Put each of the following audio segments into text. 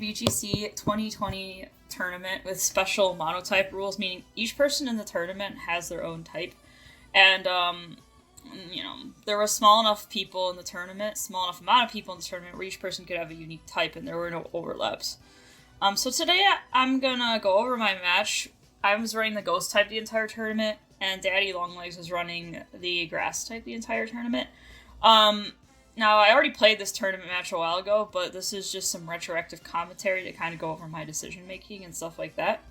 VGC 2020 tournament with special monotype rules, meaning each person in the tournament has their own type. And, there were small enough people in the tournament, small enough amount of people in the tournament where each person could have a unique type and there were no overlaps. So today I'm gonna go over my match. I was running the ghost type the entire tournament, and DaddyLongLegs was running the grass type the entire tournament. Now, I already played this tournament match a while ago, but this is just some retroactive commentary to kind of go over my decision-making and stuff like that.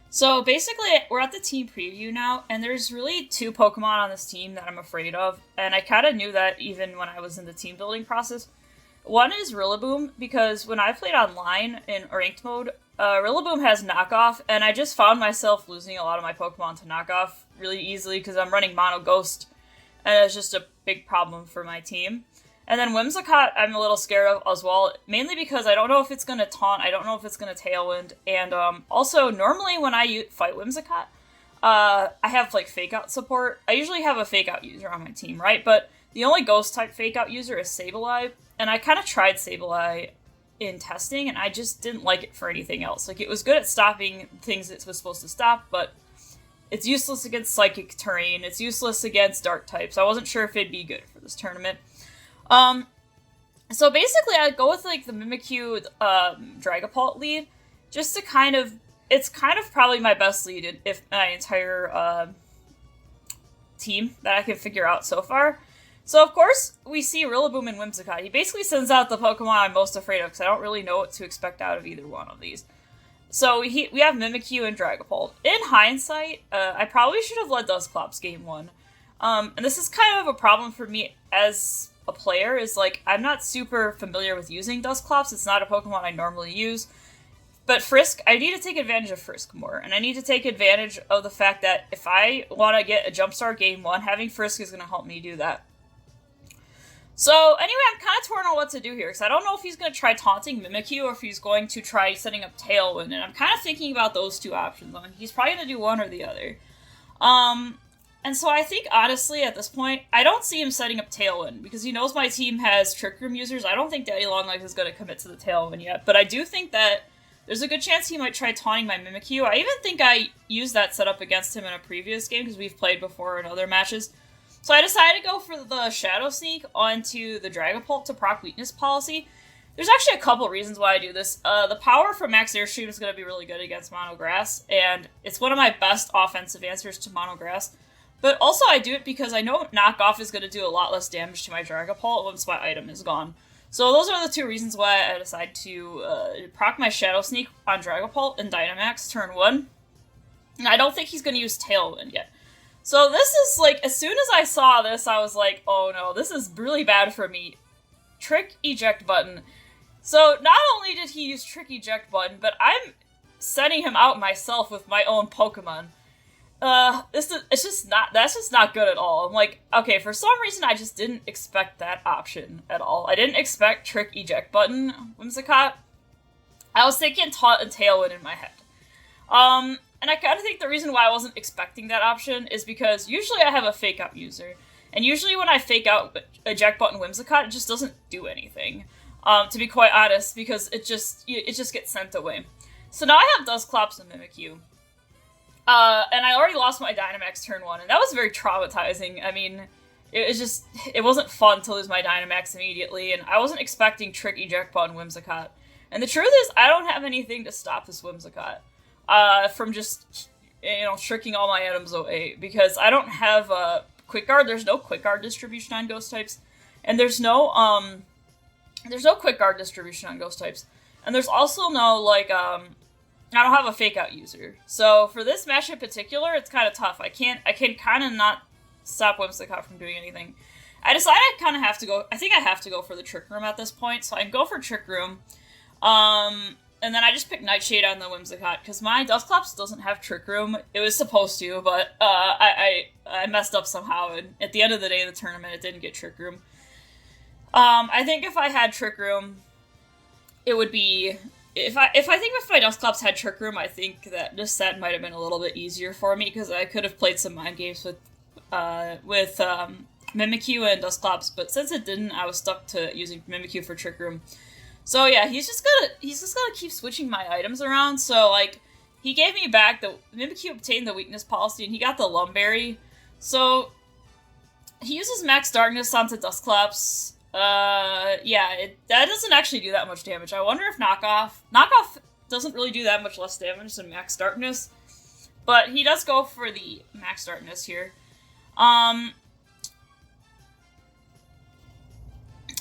So, basically, we're at the team preview now, and there's really two Pokemon on this team that I'm afraid of, and I kind of knew that even when I was in the team-building process. One is Rillaboom, because when I played online in ranked mode, Rillaboom has knockoff, and I just found myself losing a lot of my Pokemon to knockoff really easily because I'm running Mono Ghost, and it's just a big problem for my team. And then Whimsicott, I'm a little scared of as well, mainly because I don't know if it's going to taunt, I don't know if it's going to Tailwind, and also, normally when I fight Whimsicott, I have, Fake Out support. I usually have a Fake Out user on my team, right? But the only Ghost-type Fake Out user is Sableye, and I kind of tried Sableye in testing, and I just didn't like it for anything else. It was good at stopping things it was supposed to stop, but it's useless against psychic terrain. It's useless against dark types. I wasn't sure if it'd be good for this tournament. So basically I'd go with, the Mimikyu, Dragapult lead, just to it's kind of probably my best lead if my entire, team that I can figure out so far. So, of course, we see Rillaboom and Whimsicott. He basically sends out the Pokemon I'm most afraid of, because I don't really know what to expect out of either one of these. So we have Mimikyu and Dragapult. In hindsight, I probably should have led Dusclops game 1. And this is kind of a problem for me as a player, is I'm not super familiar with using Dusclops. It's not a Pokemon I normally use. But Frisk, I need to take advantage of Frisk more. And I need to take advantage of the fact that if I want to get a Jumpstart game 1, having Frisk is going to help me do that. So, anyway, I'm kind of torn on what to do here, because I don't know if he's going to try taunting Mimikyu, or if he's going to try setting up Tailwind, and I'm kind of thinking about those two options. He's probably going to do one or the other. And so I think, honestly, at this point, I don't see him setting up Tailwind, because he knows my team has Trick Room users. I don't think DaddyLongLegs is going to commit to the Tailwind yet, but I do think that there's a good chance he might try taunting my Mimikyu. I even think I used that setup against him in a previous game, because we've played before in other matches. So I decided to go for the Shadow Sneak onto the Dragapult to proc weakness policy. There's actually a couple reasons why I do this. The power from Max Airstream is going to be really good against Mono Grass, and it's one of my best offensive answers to Mono Grass. But also I do it because I know Knockoff is going to do a lot less damage to my Dragapult once my item is gone. So those are the two reasons why I decided to proc my Shadow Sneak on Dragapult and Dynamax turn 1. And I don't think he's going to use Tailwind yet. So this is, as soon as I saw this, I was like, oh no, this is really bad for me. Trick Eject Button. So not only did he use Trick Eject Button, but I'm sending him out myself with my own Pokemon. That's just not good at all. I'm like, okay, for some reason I just didn't expect that option at all. I didn't expect Trick Eject Button, Whimsicott. I was thinking Taunt and Tailwind in my head. And I kind of think the reason why I wasn't expecting that option is because usually I have a Fake Out user. And usually when I Fake Out Eject Button Whimsicott, it just doesn't do anything. To be quite honest, because it just gets sent away. So now I have Dusclops and Mimikyu. And I already lost my Dynamax turn 1, and that was very traumatizing. I mean, it wasn't fun to lose my Dynamax immediately, and I wasn't expecting Trick Eject Button Whimsicott. And the truth is, I don't have anything to stop this Whimsicott. From just, tricking all my items away, because I don't have Quick Guard. There's no Quick Guard distribution on Ghost types, and there's no Quick Guard distribution on Ghost types, and there's also no, I don't have a Fake Out user. So for this match in particular, it's kind of tough. I can kind of not stop Whimsicott from doing anything. I decided I think I have to go for the Trick Room at this point, so I can go for Trick Room. And then I just picked Nightshade on the Whimsicott, because my Dusclops doesn't have Trick Room. It was supposed to, but I messed up somehow, and at the end of the day of the tournament, it didn't get Trick Room. I think if I had Trick Room, it would be... If my Dusclops had Trick Room, I think that this set might have been a little bit easier for me, because I could have played some mind games with Mimikyu and Dusclops, but since it didn't, I was stuck to using Mimikyu for Trick Room. So yeah, he's just gonna keep switching my items around. So like, he gave me back the Mimikyu obtained the weakness policy, and he got the Lumberry. So he uses Max Darkness onto Dusclops. Yeah, that doesn't actually do that much damage. I wonder if Knockoff doesn't really do that much less damage than Max Darkness, but he does go for the Max Darkness here.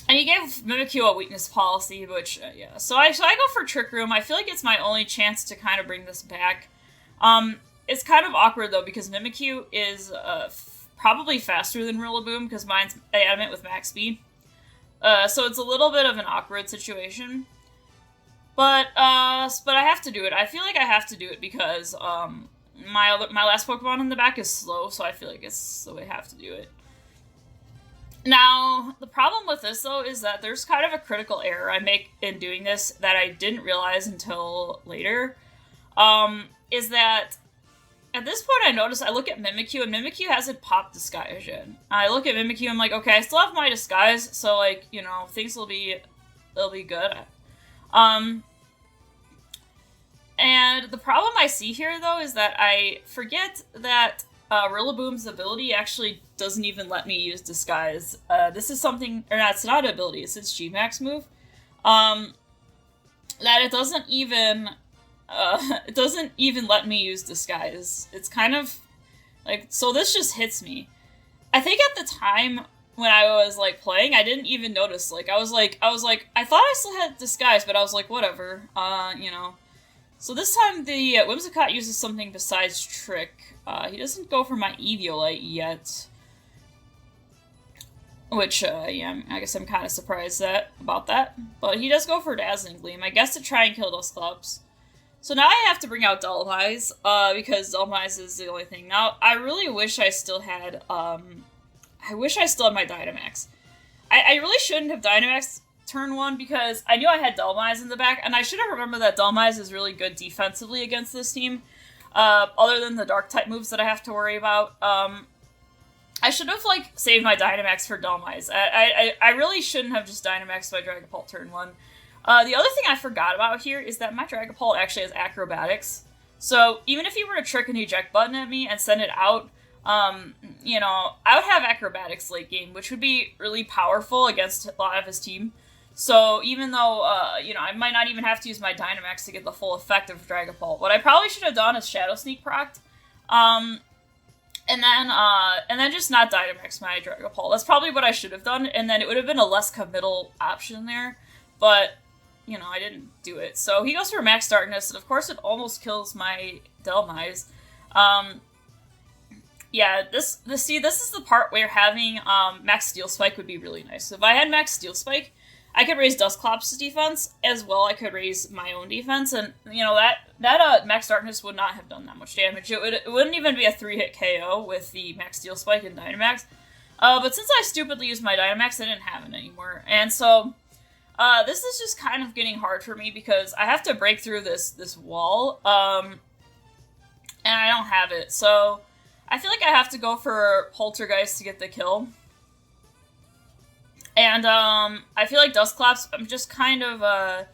And he gave Mimikyu a weakness policy, which, yeah. So I go for Trick Room. I feel like it's my only chance to kind of bring this back. It's kind of awkward, though, because Mimikyu is probably faster than Rillaboom, because mine's adamant with max speed. So it's a little bit of an awkward situation. But I have to do it. I feel like I have to do it because my last Pokemon in the back is slow, so I feel like it's so I have to do it. Now, the problem with this, though, is that there's kind of a critical error I make in doing this that I didn't realize until later. Is that at this point I notice I look at Mimikyu, and Mimikyu hasn't popped Disguise yet. I look at Mimikyu, I'm like, okay, I still have my Disguise, so, like, you know, things will be good. And the problem I see here, though, is that I forget that Rillaboom's ability actually doesn't even let me use Disguise. This is something, or not, it's not an ability, it's its G-Max move. That it doesn't even let me use Disguise. It's kind of, like, so this just hits me. I think at the time when I was, like, playing, I didn't even notice, like, I was like, I thought I still had Disguise, but I was like, whatever, you know. So this time the Whimsicott uses something besides Trick. He doesn't go for my Eviolite yet. Which, yeah, I guess I'm kind of surprised about that. But he does go for Dazzling Gleam, I guess to try and kill Dusclops. So now I have to bring out Dulmize, because Dulmize is the only thing. Now, I really wish I still had, my Dynamax. I really shouldn't have Dynamax turn 1 because I knew I had Dulmize in the back, and I should have remembered that Dulmize is really good defensively against this team, other than the Dark-type moves that I have to worry about. I should have, like, saved my Dynamax for Dulmize. I really shouldn't have just Dynamaxed my Dragapult turn 1. The other thing I forgot about here is that my Dragapult actually has Acrobatics. So even if he were to trick an eject button at me and send it out, you know, I would have Acrobatics late game, which would be really powerful against a lot of his team. So even though, you know, I might not even have to use my Dynamax to get the full effect of Dragapult, what I probably should have done is Shadow Sneak procced, and then just not Dynamax my Dragapult. That's probably what I should have done, and then it would have been a less committal option there, but, you know, I didn't do it. So he goes for Max Darkness, and of course it almost kills my Dulmize. Yeah, this is the part where having Max Steel Spike would be really nice. So if I had Max Steel Spike, I could raise Dusclops' defense, as well I could raise my own defense, and, you know, that Max Darkness would not have done that much damage. It wouldn't even be a 3-hit KO with the Max Steel Spike and Dynamax. But since I stupidly used my Dynamax, I didn't have it anymore. And so, this is just kind of getting hard for me, because I have to break through this wall, and I don't have it. So, I feel like I have to go for Poltergeist to get the kill. And, I feel like Dusclops, I'm just kind of, I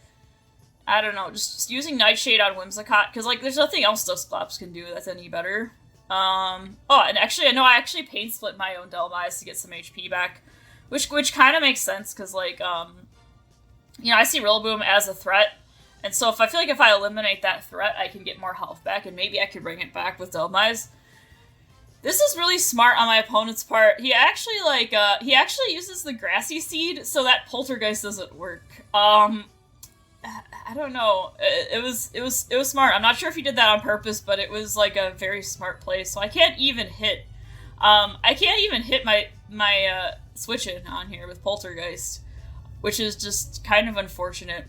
don't know, just using Nightshade on Whimsicott, because, like, there's nothing else Dusclops can do that's any better. Oh, and actually, I actually pain split my own Dulmize to get some HP back, which kind of makes sense, because, like, you know, I see Rillaboom as a threat, and so I feel like if I eliminate that threat, I can get more health back, and maybe I could bring it back with Dulmize. This is really smart on my opponent's part. He actually, like, he actually uses the Grassy Seed so that Poltergeist doesn't work. I don't know. It was smart. I'm not sure if he did that on purpose, but it was, like, a very smart play. So I can't even hit, my switch-in on here with Poltergeist, which is just kind of unfortunate.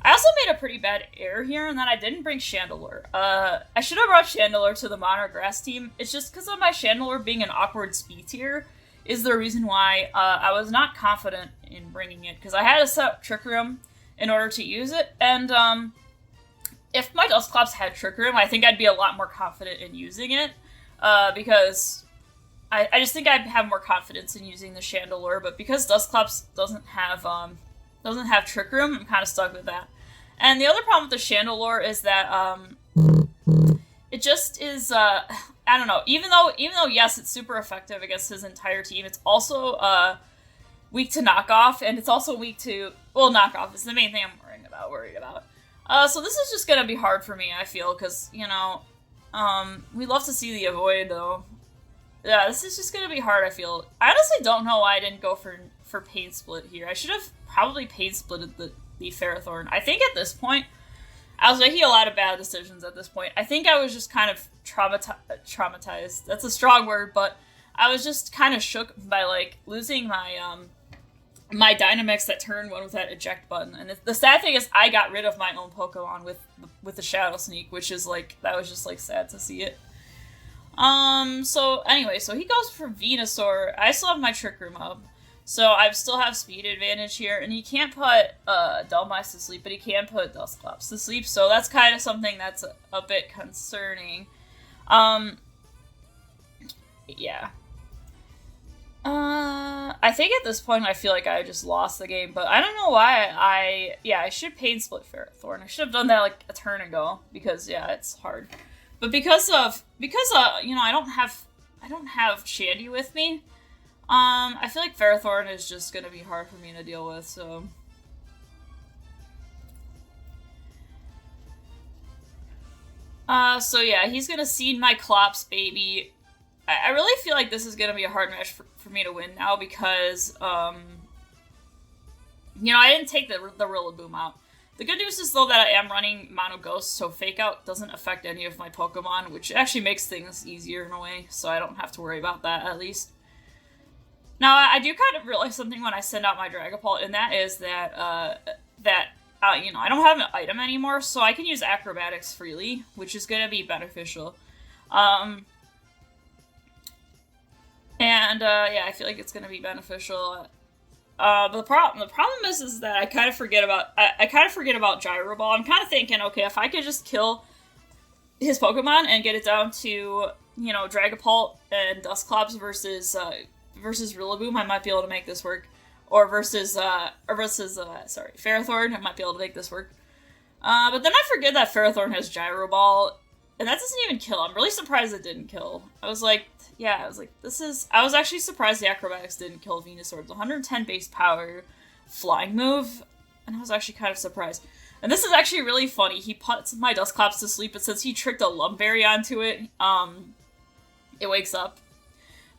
I also made a pretty bad error here, and that I didn't bring Chandelure. I should have brought Chandelure to the Mono Grass team. It's just because of my Chandelure being an awkward speed tier is the reason why I was not confident in bringing it, because I had to set up Trick Room in order to use it, and if my Dusclops had Trick Room, I think I'd be a lot more confident in using it, because I just think I'd have more confidence in using the Chandelure, but because Dusclops doesn't have doesn't have Trick Room. I'm kind of stuck with that. And the other problem with the Chandelure is that it just is I don't know. Even though yes, it's super effective against his entire team, it's also weak to knockoff, and it's also weak to knockoff is the main thing I'm worried about. So this is just gonna be hard for me, I feel, because we love to see the avoid though. Yeah, this is just gonna be hard, I feel. I honestly don't know why I didn't go for Pain Split here. I should have probably Pain Splitted the Ferrothorn. I think at this point, I was making a lot of bad decisions at this point. I think I was just kind of traumatized. That's a strong word, but I was just kind of shook by, like, losing my my Dynamax that turn one with that eject button. And the sad thing is I got rid of my own Pokemon with the Shadow Sneak, which is, like, that was just, like, sad to see it. So anyway, so he goes for Venusaur. I still have my Trick Room up. So I still have speed advantage here, and he can't put Dhelmise to sleep, but he can put Dusclops to sleep, so that's kind of something that's a bit concerning. Yeah. I think at this point I feel like I just lost the game, but I don't know why I should Pain Split Ferrothorn. I should have done that like a turn ago, because yeah, it's hard. But because I don't have Shandy with me, I feel like Ferrothorn is just gonna be hard for me to deal with, so. So yeah, he's gonna seed my Clops, baby. I really feel like this is gonna be a hard match for me to win now, because, I didn't take the Rillaboom out. The good news is, though, that I am running Mono Ghost, so Fake Out doesn't affect any of my Pokemon, which actually makes things easier in a way, so I don't have to worry about that, at least. Now, I do kind of realize something when I send out my Dragapult, and that is that, I don't have an item anymore, so I can use Acrobatics freely, which is going to be beneficial. Yeah, I feel like it's going to be beneficial. But the problem is that I kind of forget about Gyro Ball. I'm kind of thinking, okay, if I could just kill his Pokemon and get it down to, Dragapult and Dusclops versus Rillaboom, I might be able to make this work. Or versus Ferrothorn, I might be able to make this work. But then I forget that Ferrothorn has Gyro Ball, and that doesn't even kill. I'm really surprised it didn't kill. I was actually surprised the Acrobatics didn't kill Venusaur. It's 110 base power flying move, and I was actually kind of surprised. And this is actually really funny. He puts my Dusclops to sleep, but since he tricked a Lumberry onto it, it wakes up.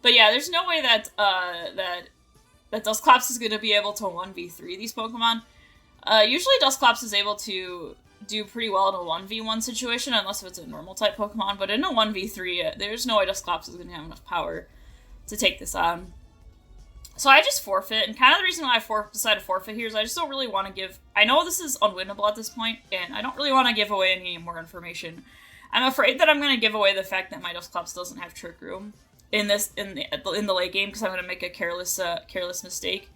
But yeah, there's no way that Dusclops is going to be able to 1v3 these Pokemon. Usually Dusclops is able to do pretty well in a 1v1 situation, unless it's a normal type Pokemon, but in a 1v3, there's no way Dusclops is going to have enough power to take this on. So I just forfeit, and kind of the reason why I decided to forfeit here is I just don't really want to give... I know this is unwinnable at this point, and I don't really want to give away any more information. I'm afraid that I'm going to give away the fact that my Dusclops doesn't have Trick Room in the late game, because I'm going to make a careless mistake.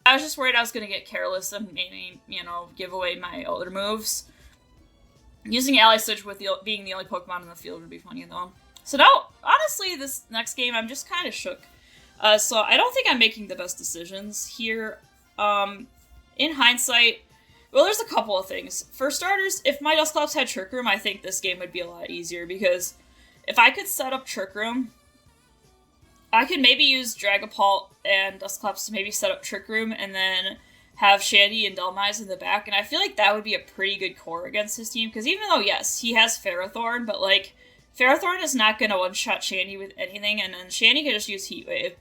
I was just worried I was going to get careless and maybe, give away my other moves. Using Ally Switch with being the only Pokemon in the field would be funny, though. So now, honestly, this next game, I'm just kind of shook. So I don't think I'm making the best decisions here. In hindsight, well, there's a couple of things. For starters, if my Dusclops had Trick Room, I think this game would be a lot easier, because if I could set up Trick Room, I could maybe use Dragapult and Dusclops to maybe set up Trick Room, and then have Shandy and Dhelmise in the back, and I feel like that would be a pretty good core against his team, because even though, yes, he has Ferrothorn, but, like, Ferrothorn is not going to one-shot Shandy with anything, and then Shandy can just use Heat Wave.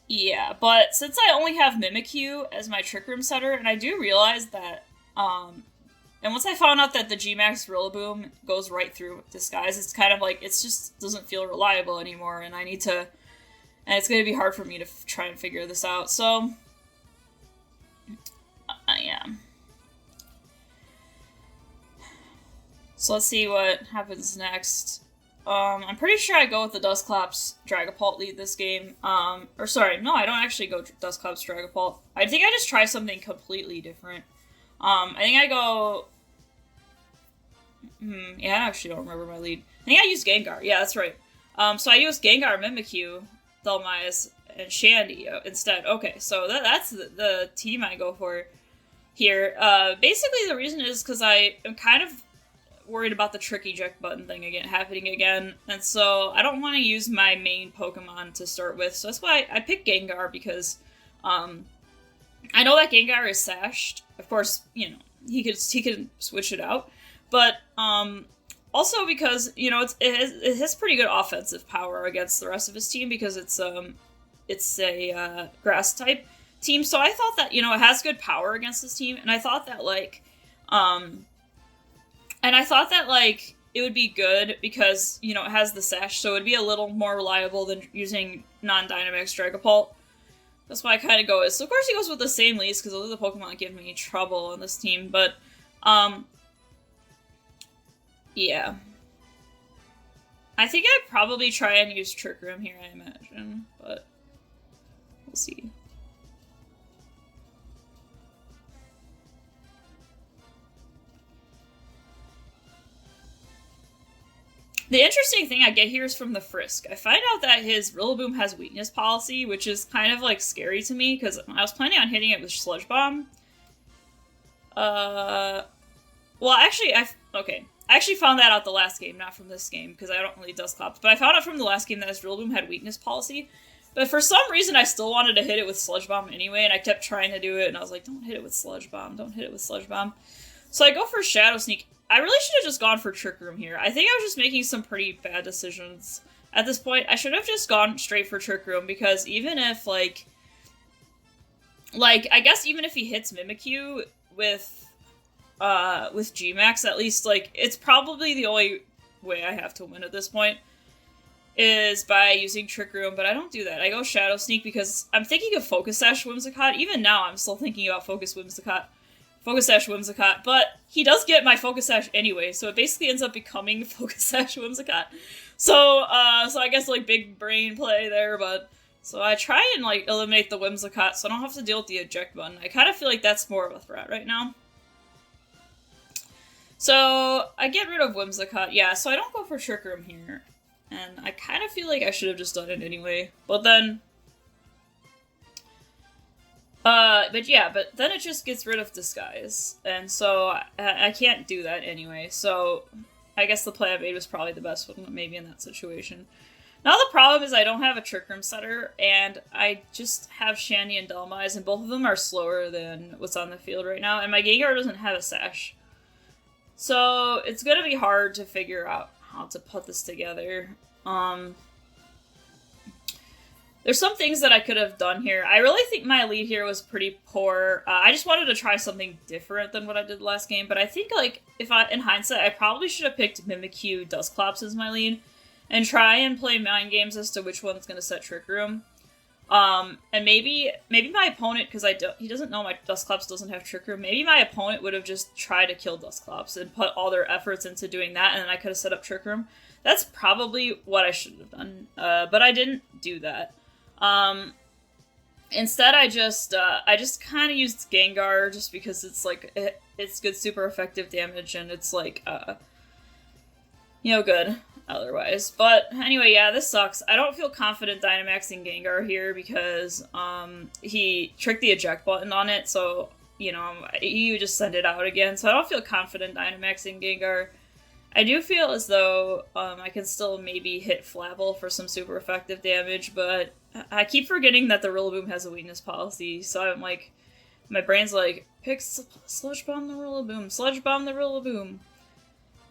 Yeah, but since I only have Mimikyu as my Trick Room setter, and I do realize that, and once I found out that the G-Max Rillaboom goes right through Disguise, it's kind of like, it just doesn't feel reliable anymore, and I need to, and it's going to be hard for me to try and figure this out, so, yeah. So let's see what happens next. I'm pretty sure I go with the Dusclops Dragapult lead this game. Or sorry, no, I don't actually go Dusclops Dragapult. I think I just try something completely different. I think I go... yeah, I actually don't remember my lead. I think I used Gengar. Yeah, that's right. So I used Gengar, Mimikyu, Dhelmise, and Shandy instead. Okay, so that's the team I go for here. Basically, the reason is because I am kind of worried about the trick eject button thing happening again, and so I don't want to use my main Pokemon to start with. So that's why I picked Gengar, because I know that Gengar is sashed. Of course, you know, he could switch it out, but also because, you know, it has pretty good offensive power against the rest of his team, because it's a grass type team. So I thought that, you know, it has good power against this team, and I thought that it would be good because, you know, it has the sash, so it would be a little more reliable than using non-Dynamax Dragapult. That's why I kind of go with. So of course he goes with the same leads, because those are the Pokemon that give me trouble on this team, but yeah. I think I'd probably try and use Trick Room here, I imagine, but we'll see. The interesting thing I get here is from the Frisk. I find out that his Rillaboom has weakness policy, which is kind of, like, scary to me, because I was planning on hitting it with Sludge Bomb. Well, actually, I actually found that out the last game, not from this game, because I don't really Dusclops, but I found out from the last game that his Rillaboom had weakness policy. But for some reason, I still wanted to hit it with Sludge Bomb anyway, and I kept trying to do it, and I was like, don't hit it with Sludge Bomb, don't hit it with Sludge Bomb. So I go for Shadow Sneak. I really should have just gone for Trick Room here. I think I was just making some pretty bad decisions at this point. I should have just gone straight for Trick Room, because even if, like, I guess even if he hits Mimikyu with G-Max, at least, like, it's probably the only way I have to win at this point is by using Trick Room, but I don't do that. I go Shadow Sneak because I'm thinking of Focus Sash Whimsicott. Even now, I'm still thinking about Focus Sash Whimsicott, but he does get my Focus Sash anyway, so it basically ends up becoming Focus Sash Whimsicott. So I guess, like, big brain play there, but... So I try and, like, eliminate the Whimsicott, so I don't have to deal with the eject button. I kind of feel like that's more of a threat right now. So I get rid of Whimsicott, yeah, so I don't go for Trick Room here. And I kind of feel like I should have just done it anyway, but then... but then it just gets rid of Disguise, and so I can't do that anyway, so I guess the play I made was probably the best one, maybe in that situation. Now the problem is I don't have a Trick Room setter, and I just have Shandy and Dhelmise, and both of them are slower than what's on the field right now, and my Gengar doesn't have a Sash. So it's gonna be hard to figure out how to put this together. There's some things that I could have done here. I really think my lead here was pretty poor. I just wanted to try something different than what I did last game, but I think, like, in hindsight, I probably should have picked Mimikyu Dusclops as my lead, and try and play mind games as to which one's going to set Trick Room. And maybe my opponent, because he doesn't know my Dusclops doesn't have Trick Room, maybe my opponent would have just tried to kill Dusclops and put all their efforts into doing that, and then I could have set up Trick Room. That's probably what I should have done, but I didn't do that. Instead, I just kind of used Gengar just because it's, like, it's good super effective damage, and it's, like, you know, good otherwise. But anyway, yeah, this sucks. I don't feel confident Dynamaxing Gengar here because, he tricked the eject button on it, so, you know, you just send it out again, so I don't feel confident Dynamaxing Gengar. I do feel as though, I can still maybe hit Flabble for some super effective damage, but I keep forgetting that the Rillaboom has a weakness policy, so I'm like, my brain's like, pick Sludge Bomb the Rillaboom, Sludge Bomb the Rillaboom.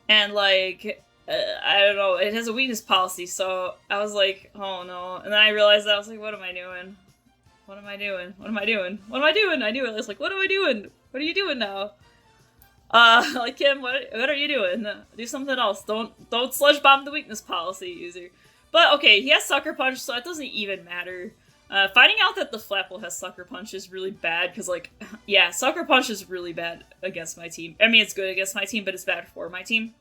And, like, I don't know, it has a weakness policy, so I was like, oh no. And then I realized that I was like, what am I doing? What am I doing? What am I doing? What am I doing? I knew it. I was like, what am I doing? What are you doing now? Like, Kim, what are you doing? Do something else. Don't Sludge Bomb the weakness policy, user. But, okay, he has Sucker Punch, so it doesn't even matter. Finding out that the Flapple has Sucker Punch is really bad, because, like, yeah, Sucker Punch is really bad against my team. I mean, it's good against my team, but it's bad for my team.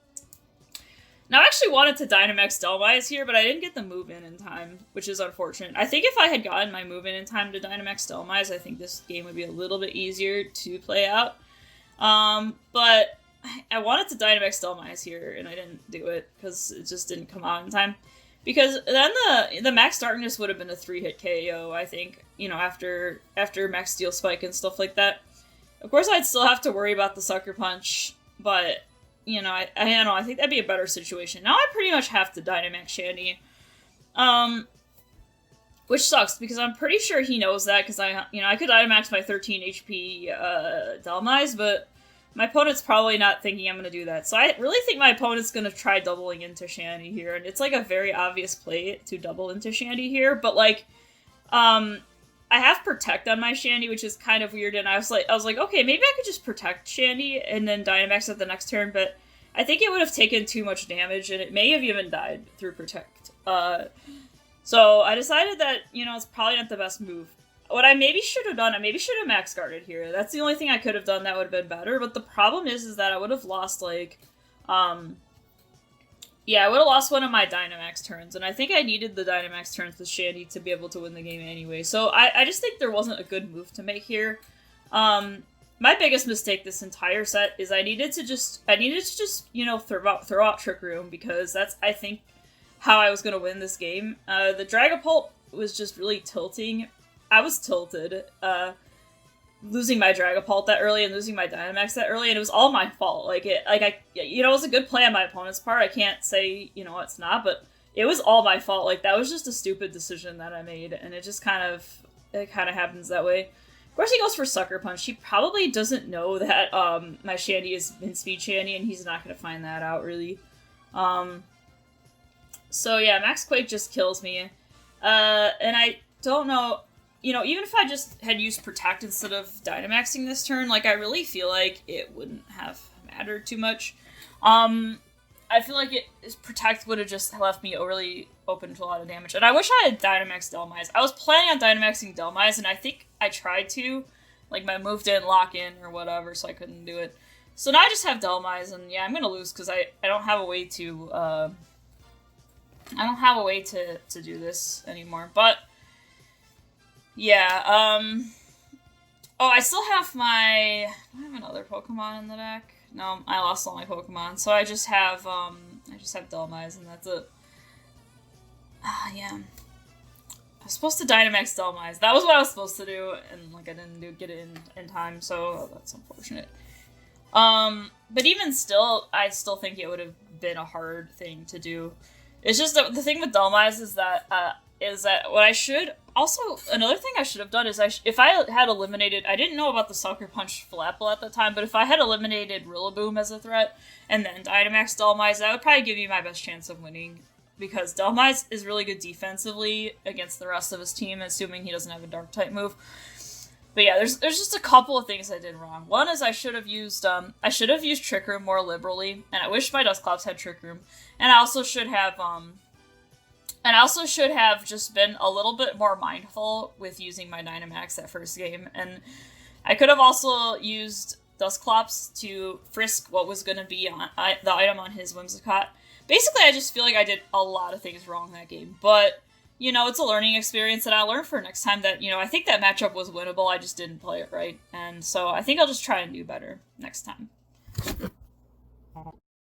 Now, I actually wanted to Dynamax Dhelmise here, but I didn't get the move in time, which is unfortunate. I think if I had gotten my move in time to Dynamax Dhelmise, I think this game would be a little bit easier to play out. But I wanted to Dynamax Dhelmise here, and I didn't do it, because it just didn't come out in time. Because then the Max Darkness would have been a 3-hit KO, I think, you know, after Max Steel Spike and stuff like that. Of course, I'd still have to worry about the Sucker Punch, but... You know, I don't know, I think that'd be a better situation. Now I pretty much have to Dynamax Shandy. Which sucks, because I'm pretty sure he knows that, because I could Dynamax my 13 HP Dhelmise, but my opponent's probably not thinking I'm going to do that. So I really think my opponent's going to try doubling into Shandy here, and it's like a very obvious play to double into Shandy here, but like, I have Protect on my Shandy, which is kind of weird, and I was like, okay, maybe I could just Protect Shandy and then Dynamax at the next turn, but I think it would have taken too much damage, and it may have even died through Protect. So I decided that, you know, it's probably not the best move. What I maybe should have done, I maybe should have Max Guarded here. That's the only thing I could have done that would have been better, but the problem is that I would have lost, like, yeah, I would have lost one of my Dynamax turns, and I think I needed the Dynamax turns with Shandy to be able to win the game anyway. So I just think there wasn't a good move to make here. My biggest mistake this entire set is I needed to just you know, throw out Trick Room, because that's, I think, how I was going to win this game. The Dragapult was just really tilting. I was tilted. Losing my Dragapult that early and losing my Dynamax that early, and it was all my fault. You know, it was a good play on my opponent's part. I can't say, you know, it's not, but it was all my fault. Like, that was just a stupid decision that I made, and it just kind of happens that way. Of course, he goes for Sucker Punch. He probably doesn't know that my Shandy is in Speed Shandy, and he's not going to find that out, really. So yeah, Max Quake just kills me. And I don't know... You know, even if I just had used Protect instead of Dynamaxing this turn, like, I really feel like it wouldn't have mattered too much. I feel like Protect would have just left me really open to a lot of damage. And I wish I had Dynamaxed Dhelmise. I was planning on Dynamaxing Dhelmise, and I think I tried to. Like, my move didn't lock in or whatever, so I couldn't do it. So now I just have Dhelmise, and yeah, I'm gonna lose because I don't have a way to, to do this anymore. But... yeah, oh, I still have my... do I have another Pokemon in the deck? No, I lost all my Pokemon, so I just have Dhelmise, and that's it. Yeah. I was supposed to Dynamax Dhelmise. That was what I was supposed to do, and, like, I didn't get it in time, so that's unfortunate. But even still, I still think it would have been a hard thing to do. It's just that the thing with Dhelmise is that what I should... Also, another thing I should have done is if I had eliminated... I didn't know about the Sucker Punch Flapple at the time, but if I had eliminated Rillaboom as a threat and then Dynamax Dhelmise, that would probably give me my best chance of winning. Because Dhelmise is really good defensively against the rest of his team, assuming he doesn't have a Dark-type move. But yeah, there's just a couple of things I did wrong. One is I should have used Trick Room more liberally, and I wish my Dusclops had Trick Room. And I also should have just been a little bit more mindful with using my Dynamax that first game. And I could have also used Dusclops to frisk what was going to be on the item on his Whimsicott. Basically, I just feel like I did a lot of things wrong that game. But, you know, it's a learning experience, and I learned for next time that, you know, I think that matchup was winnable, I just didn't play it right. And so I think I'll just try and do better next time.